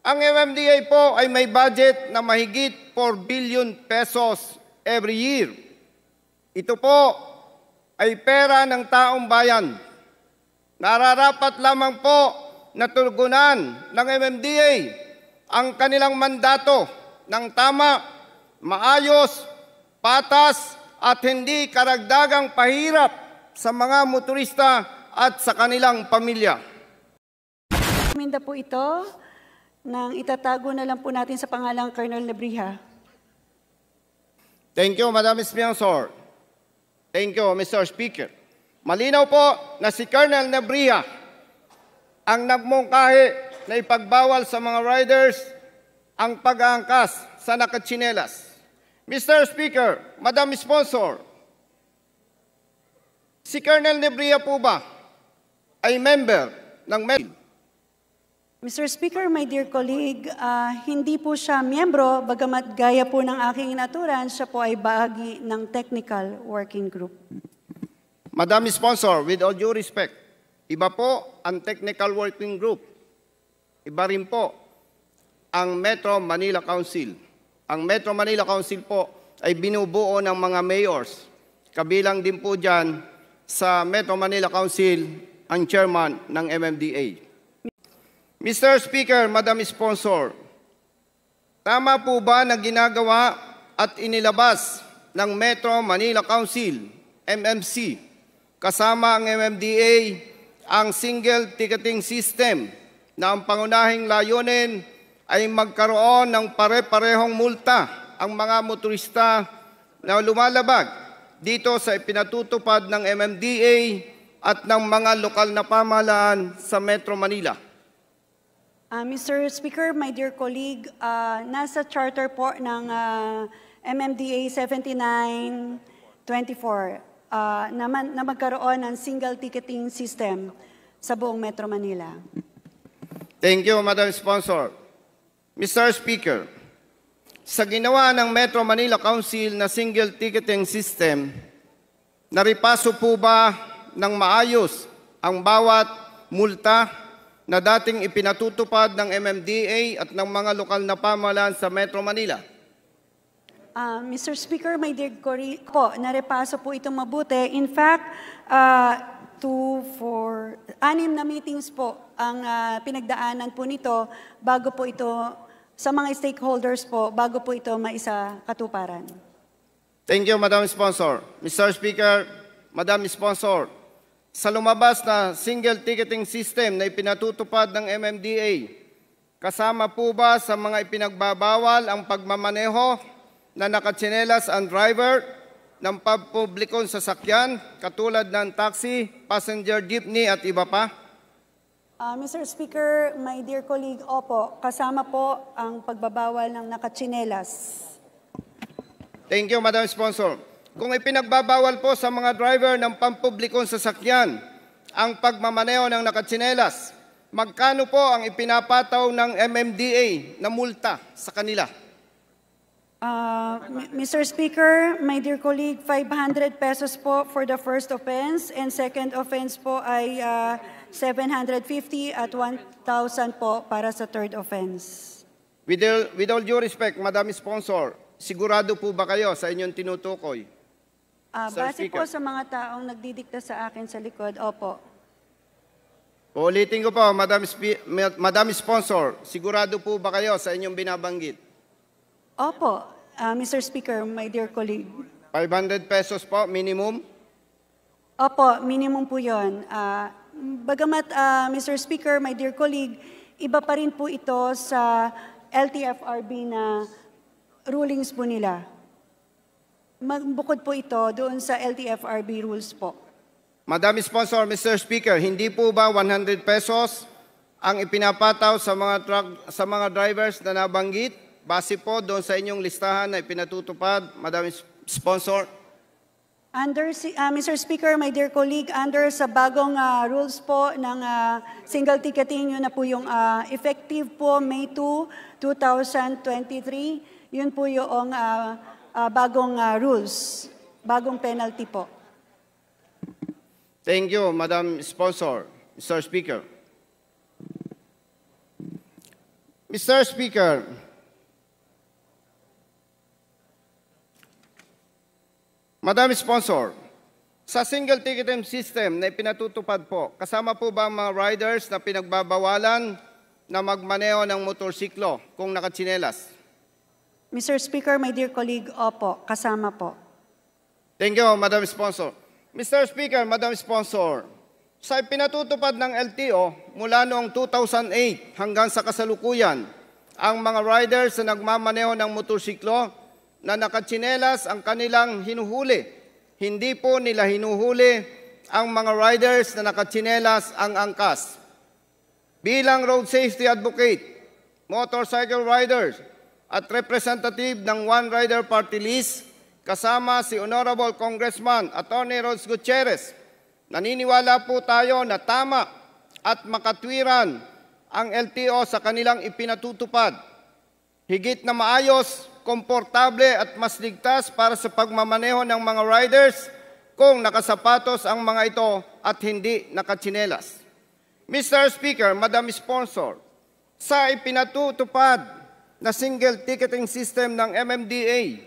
Ang MMDA po ay may budget na mahigit 4 billion pesos every year. Ito po ay pera ng taong bayan. Nararapat lamang po na tugunan ng MMDA ang kanilang mandato ng tama, maayos, patas at hindi karagdagang pahirap sa mga motorista at sa kanilang pamilya. Minda po ito nang itatago na lang po natin sa pangalang Colonel Nebrija. Thank you, Madam Sponsor. Thank you, Mr. Speaker. Malinaw po na si Colonel Nebrija ang nagmungkahi na ipagbawal sa mga riders ang pag-aangkas sa nakatsinelas. Mr. Speaker, Madam Sponsor, si Colonel Nebrija po ba ay member ng Mr. Speaker, my dear colleague, hindi po siya miyembro, bagamat gaya po ng aking naturan, siya po ay bahagi ng technical working group. Madam Sponsor, with all due respect, iba po ang technical working group. Iba rin po ang Metro Manila Council. Ang Metro Manila Council po ay binubuo ng mga mayors. Kabilang din po dyan sa Metro Manila Council ang chairman ng MMDA. Mr. Speaker, Madam Sponsor, tama po ba na ginagawa at inilabas ng Metro Manila Council, MMC, kasama ang MMDA, ang single ticketing system na ang pangunahing layunin ay magkaroon ng pare-parehong multa ang mga motorista na lumalabag dito sa ipinatutupad ng MMDA at ng mga lokal na pamahalaan sa Metro Manila? Mr. Speaker, my dear colleague, nasa charter po ng MMDA 7924 na magkaroon ng single ticketing system sa buong Metro Manila. Thank you, Madam Sponsor. Mr. Speaker, sa ginawa ng Metro Manila Council na single ticketing system, naripaso po ba ng maayos ang bawat multa na dating ipinatutupad ng MMDA at ng mga lokal na pamahalaan sa Metro Manila? Mr. Speaker, my dear colleague, po, narepaso po itong mabuti. In fact, 6 na meetings po ang pinagdaanan po nito bago po ito, sa mga stakeholders po, bago po ito maisa katuparan. Thank you, Madam Sponsor. Mr. Speaker, Madam Sponsor, sa lumabas na single ticketing system na ipinatutupad ng MMDA, kasama po ba sa mga ipinagbabawal ang pagmamaneho na nakatsinelas ang driver ng pampublikong sasakyan katulad ng taxi, passenger jeepney at iba pa? Mr. Speaker, my dear colleague, opo, kasama po ang pagbabawal ng nakatsinelas. Thank you, Madam Sponsor. Kung ipinagbabawal po sa mga driver ng pampublikong sasakyan ang pagmamaneho ng nakatsinelas, magkano po ang ipinapataw ng MMDA na multa sa kanila? Mr. Speaker, my dear colleague, 500 pesos po for the first offense and second offense po ay 750 at 1,000 po para sa third offense. With all due respect, Madam Sponsor, sigurado po ba kayo sa inyong tinutukoy? Base po sa mga taong nagdidikta sa akin sa likod, opo. Ulitin ko po, Madam Sponsor, sigurado po ba kayo sa inyong binabanggit? Opo, Mr. Speaker, my dear colleague. 500 pesos po, minimum? Opo, minimum po yun. Bagamat, Mr. Speaker, my dear colleague, iba pa rin po ito sa LTFRB na rulings po nila. Bukod po ito doon sa LTFRB rules po. Madam Sponsor, Mr. Speaker, hindi po ba 100 pesos ang ipinapataw sa mga drivers na nabanggit? Base po doon sa inyong listahan na ipinatutupad, Madam Sponsor? Mr. Speaker, my dear colleague, under sa bagong rules po ng single ticketing, yun na po yung effective po May 2, 2023, yun po yung bagong rules, bagong penalty po. Thank you, Madam Sponsor. Mr. Speaker. Mr. Speaker, Madam Sponsor, sa single ticketing system na ipinatutupad po, kasama po ba ang mga riders na pinagbabawalan na magmaneho ng motorsiklo kung nakatsinelas? Mr. Speaker, my dear colleague, opo, kasama po. Thank you, Madam Sponsor. Mr. Speaker, Madam Sponsor, sa ipinatutupad ng LTO mula noong 2008 hanggang sa kasalukuyan, ang mga riders na nagmamaneho ng motorsiklo na nakatsinelas ang kanilang hinuhuli. Hindi po nila hinuhuli ang mga riders na nakatsinelas ang angkas. Bilang road safety advocate, motorcycle riders at representative ng One Rider Party List, kasama si Honorable Congressman Attorney Rhodes Gutierrez, naniniwala po tayo na tama at makatwiran ang LTO sa kanilang ipinatutupad. Higit na maayos, komportable at mas ligtas para sa pagmamaneho ng mga riders kung nakasapatos ang mga ito at hindi nakatsinelas. Mr. Speaker, Madam Sponsor, sa ipinatutupad na single ticketing system ng MMDA,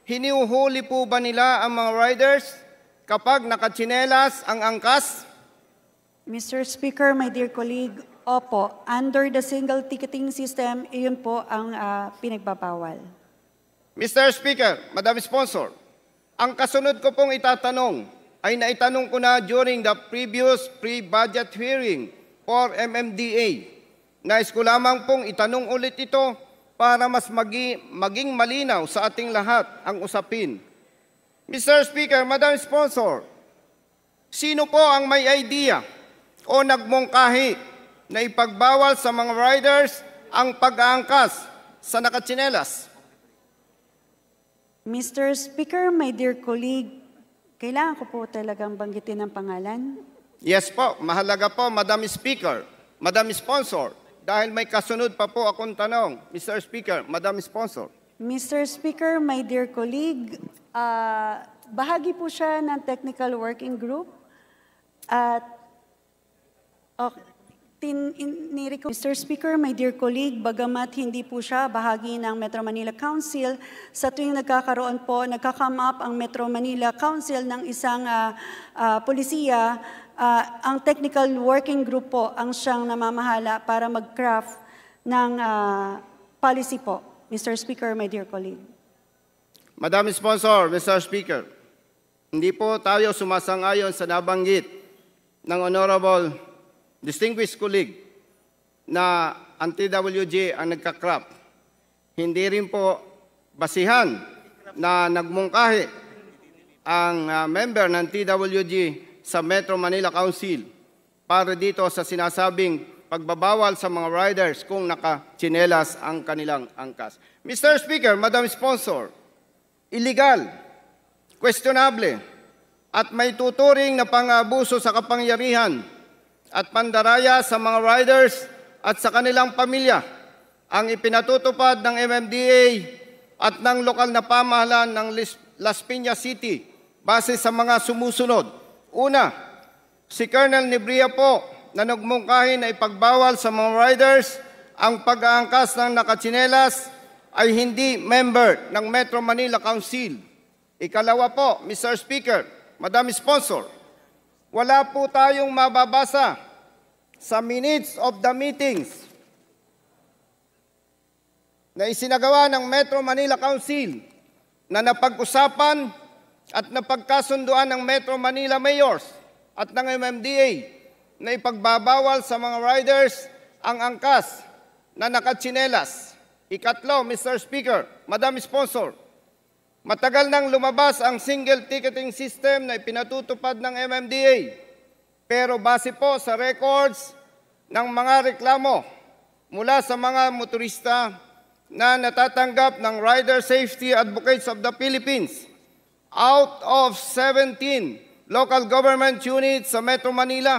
hiniuhuli po ba nila ang mga riders kapag nakatsinelas ang angkas? Mr. Speaker, my dear colleague, opo, under the single ticketing system, iyon po ang pinagbabawal. Mr. Speaker, Madam Sponsor, ang kasunod ko pong itatanong ay naitanong ko na during the previous pre-budget hearing for MMDA. Nais ko lamang pong itanong ulit ito para mas maging malinaw sa ating lahat ang usapin. Mr. Speaker, Madam Sponsor, sino po ang may idea o nagmungkahi na ipagbawal sa mga riders ang pag-aangkas sa nakatsinelas? Mr. Speaker, my dear colleague, kailangan ko po talagang banggitin ang pangalan? Yes po, mahalaga po, Madam Speaker, Madam Sponsor, dahil may kasunod pa po akong tanong. Mr. Speaker, Madam Sponsor. Mr. Speaker, my dear colleague, bahagi po siya ng technical working group at Mr. Speaker, my dear colleague, bagamat hindi po siya bahagi ng Metro Manila Council, sa tuwing nagka-come up ang Metro Manila Council ng isang polisiya, ang technical working group po ang siyang namamahala para mag-craft ng policy po. Mr. Speaker, my dear colleague. Madam Sponsor, Mr. Speaker, hindi po tayo sumasang-ayon sa nabanggit ng Honorable Distinguished colleague na ang TWG ang nagka-craft. Hindi rin po basihan na nagmungkahi ang member ng TWG sa Metro Manila Council para dito sa sinasabing pagbabawal sa mga riders kung nakatsinelas ang kanilang angkas. Mr. Speaker, Madam Sponsor, illegal, questionable, at may tuturing na pang-abuso sa kapangyarihan at pandaraya sa mga riders at sa kanilang pamilya ang ipinatutupad ng MMDA at ng lokal na pamahalaan ng Las Piñas City base sa mga sumusunod. Una, si Colonel Nebria po na nagmungkahi na ipagbawal sa mga riders ang pag-aangkas ng nakatsinelas ay hindi member ng Metro Manila Council. Ikalawa po, Mr. Speaker, Madam Sponsor, wala po tayong mababasa sa minutes of the meetings na isinagawa ng Metro Manila Council na napag-usapan at napagkasunduan ng Metro Manila Mayors at ng MMDA na ipagbabawal sa mga riders ang angkas na nakatsinelas. Ikatlo, Mr. Speaker, Madam Sponsor, matagal nang lumabas ang single ticketing system na ipinatutupad ng MMDA. Pero base po sa records ng mga reklamo mula sa mga motorista na natatanggap ng Rider Safety Advocates of the Philippines, out of 17 local government units sa Metro Manila,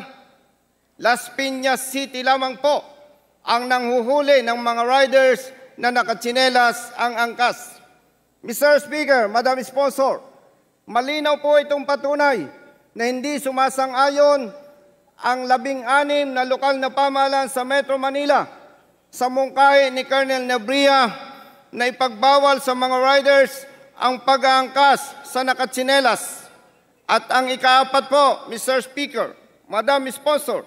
Las Piñas City lamang po ang nanghuhuli ng mga riders na nakatsinelas ang angkas. Mr. Speaker, Madam Sponsor, malinaw po itong patunay na hindi sumasang-ayon ang 16 na lokal na pamahalaan sa Metro Manila sa mungkahi ni Colonel Nebria na ipagbawal sa mga riders ang pag-aangkas sa nakatsinelas. At ang ikaapat po, Mr. Speaker, Madam Sponsor,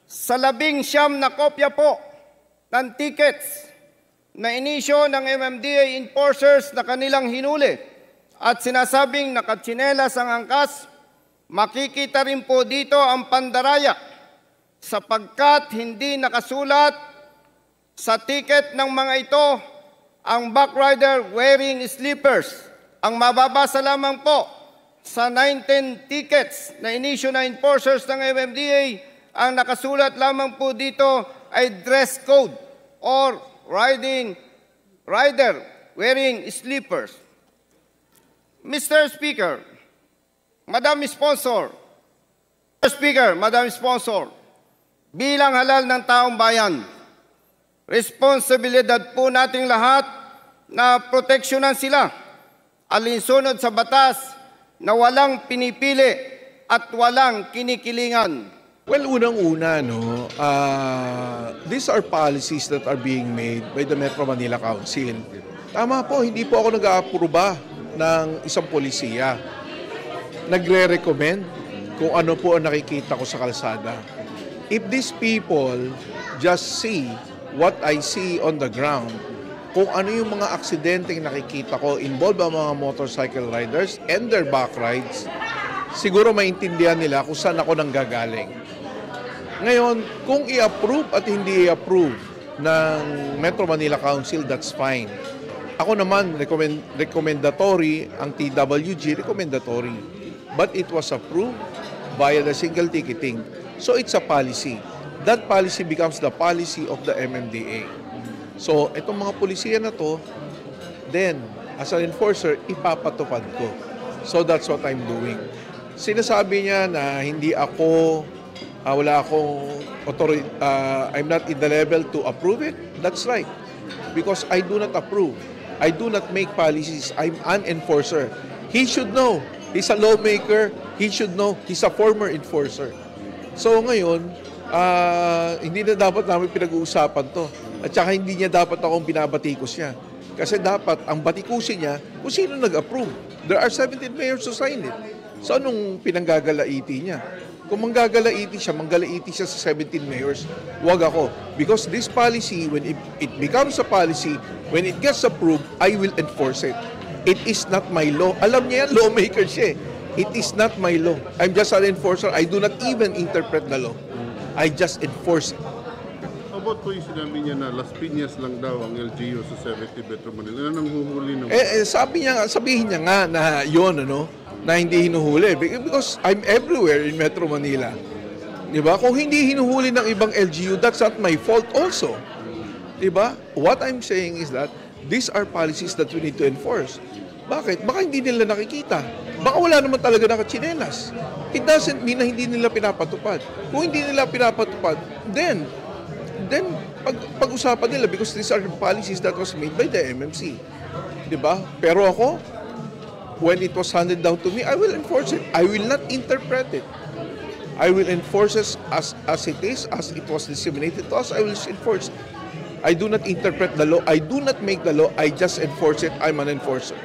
sa 19 na kopya po ng tickets na inisyo ng MMDA enforcers na kanilang hinuli at sinasabing nakatsinelas ang angkas, makikita rin po dito ang pandaraya sapagkat hindi nakasulat sa ticket ng mga ito ang backrider wearing slippers. Ang mababasa lamang po sa 19 tickets na inisyo na enforcers ng MMDA, ang nakasulat lamang po dito ay dress code or rider wearing slippers. Mr. Speaker, Madam Sponsor, bilang halal ng taong bayan, responsibilidad po nating lahat na proteksyonan sila alinsunod sa batas na walang pinipili at walang kinikilingan. Well, unang-una, these are policies that are being made by the Metro Manila Council. Tama po, hindi po ako nag-aapruba ng isang polisiya. Nagre-recommend kung ano po ang nakikita ko sa kalsada. If these people just see what I see on the ground, kung ano yung mga aksidenteng nakikita ko involved ang mga motorcycle riders and their back rides, siguro maintindihan nila kung saan ako nanggagaling. Ngayon, kung i-approve at hindi i-approve ng Metro Manila Council, that's fine. Ako naman, recommendatory, ang TWG, recommendatory. But it was approved via the single ticketing. So it's a policy. That policy becomes the policy of the MMDA. So itong mga polisiya na to, then as an enforcer, ipapatupad ko. So that's what I'm doing. Sinasabi niya na hindi ako, wala akong authority, I'm not in the level to approve it. That's right. Because I do not approve. I do not make policies. I'm an enforcer. He should know. He's a lawmaker. He should know. He's a former enforcer. So ngayon, hindi na dapat namin pinag-uusapan to. At saka hindi niya dapat akong binabatikos niya. Kasi dapat ang batikusin niya kung sino nag-approve. There are 17 mayors who signed it. So anong pinanggagalaiti niya? Kung manggagalaiti siya sa 17 mayors, wag ako. Because this policy, when it becomes a policy, when it gets approved, I will enforce it. It is not my law. Alam niya yan, lawmaker siya. It is not my law. I'm just an enforcer. I do not even interpret the law. I just enforce it. How about po yung sinabi niya na Las Piñas lang daw ang LGU sa 70 Metro Manila? Ano nang huhuli ng... Sabihin niya nga na yun, na hindi hinuhuli. Because I'm everywhere in Metro Manila. Diba? Kung hindi hinuhuli ng ibang LGU, that's not my fault also. Diba? What I'm saying is that these are policies that we need to enforce. Bakit? Baka hindi nila nakikita. Baka wala naman talaga nakatsinelas. It doesn't mean na hindi nila pinapatupad. Kung hindi nila pinapatupad, then pag-usapan nila because these are the policies that was made by the MMC. Diba? Pero ako, when it was handed down to me, I will enforce it. I will not interpret it. I will enforce it as it is, as it was disseminated to us. I will enforce it. I do not interpret the law. I do not make the law. I just enforce it. I'm an enforcer.